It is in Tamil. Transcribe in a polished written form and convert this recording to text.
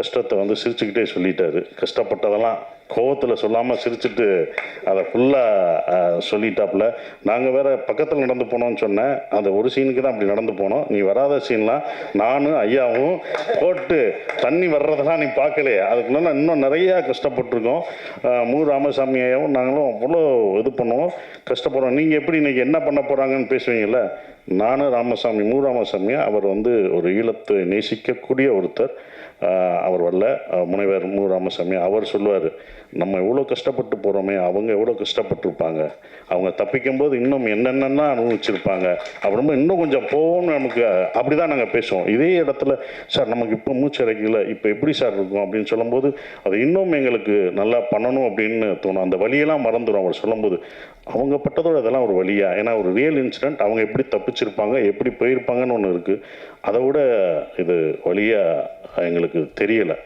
கஷ்டத்தை வந்து சிரிச்சுக்கிட்டே சொல்லிட்டாரு. கஷ்டப்பட்டதெல்லாம் கோவத்தில் சொல்லாமல் சிரிச்சுட்டு அதை ஃபுல்லாக சொல்லிட்டாப்புல. நாங்கள் வேறு பக்கத்தில் நடந்து போனோம்னு சொன்னேன். அந்த ஒரு சீனுக்கு தான் அப்படி நடந்து போனோம். நீ வராத சீன்லாம் நானும் ஐயாவும் போட்டு தண்ணி வர்றதெல்லாம் நீ பார்க்கலையே. அதுக்குள்ள இன்னும் நிறையா கஷ்டப்பட்டுருக்கோம். மு. ராமசாமி ஐயாவும் நாங்களும் அவ்வளோ இது பண்ணுவோம், கஷ்டப்படுறோம். நீங்கள் எப்படி இன்றைக்கி என்ன பண்ண போகிறாங்கன்னு பேசுவீங்கள்ல. நானும் ராமசாமி, மு. ராமசாமி அவர் வந்து ஒரு ஈழத்தை நேசிக்கக்கூடிய ஒருத்தர். அவர் வரல, முனைவர் மு. ராமசாமி அவர் சொல்லுவார், நம்ம எவ்வளோ கஷ்டப்பட்டு போகிறோமே, அவங்க எவ்வளோ கஷ்டப்பட்டுருப்பாங்க, அவங்க தப்பிக்கும்போது இன்னும் என்னென்னா அனுபவிச்சிருப்பாங்க, அப்புறமா இன்னும் கொஞ்சம் போவோம்னு நமக்கு அப்படி தான் நாங்கள் பேசுவோம். இதே இடத்துல சார் நமக்கு இப்போ மூச்சு அடைக்கல, இப்போ எப்படி சார் இருக்கும் அப்படின்னு சொல்லும்போது அது இன்னும் எங்களுக்கு நல்லா பண்ணணும் அப்படின்னு தோணும். அந்த வழியெல்லாம் மறந்துடும் அவர் சொல்லும்போது. அவங்க பட்டதோட இதெல்லாம் ஒரு வழியா, ஏன்னா ஒரு ரியல் இன்சிடென்ட், அவங்க எப்படி தப்பிச்சிருப்பாங்க எப்படி போயிருப்பாங்கன்னு ஒன்று இருக்குது. அதை விட இது வழியாக எங்களுக்கு தெரியலை.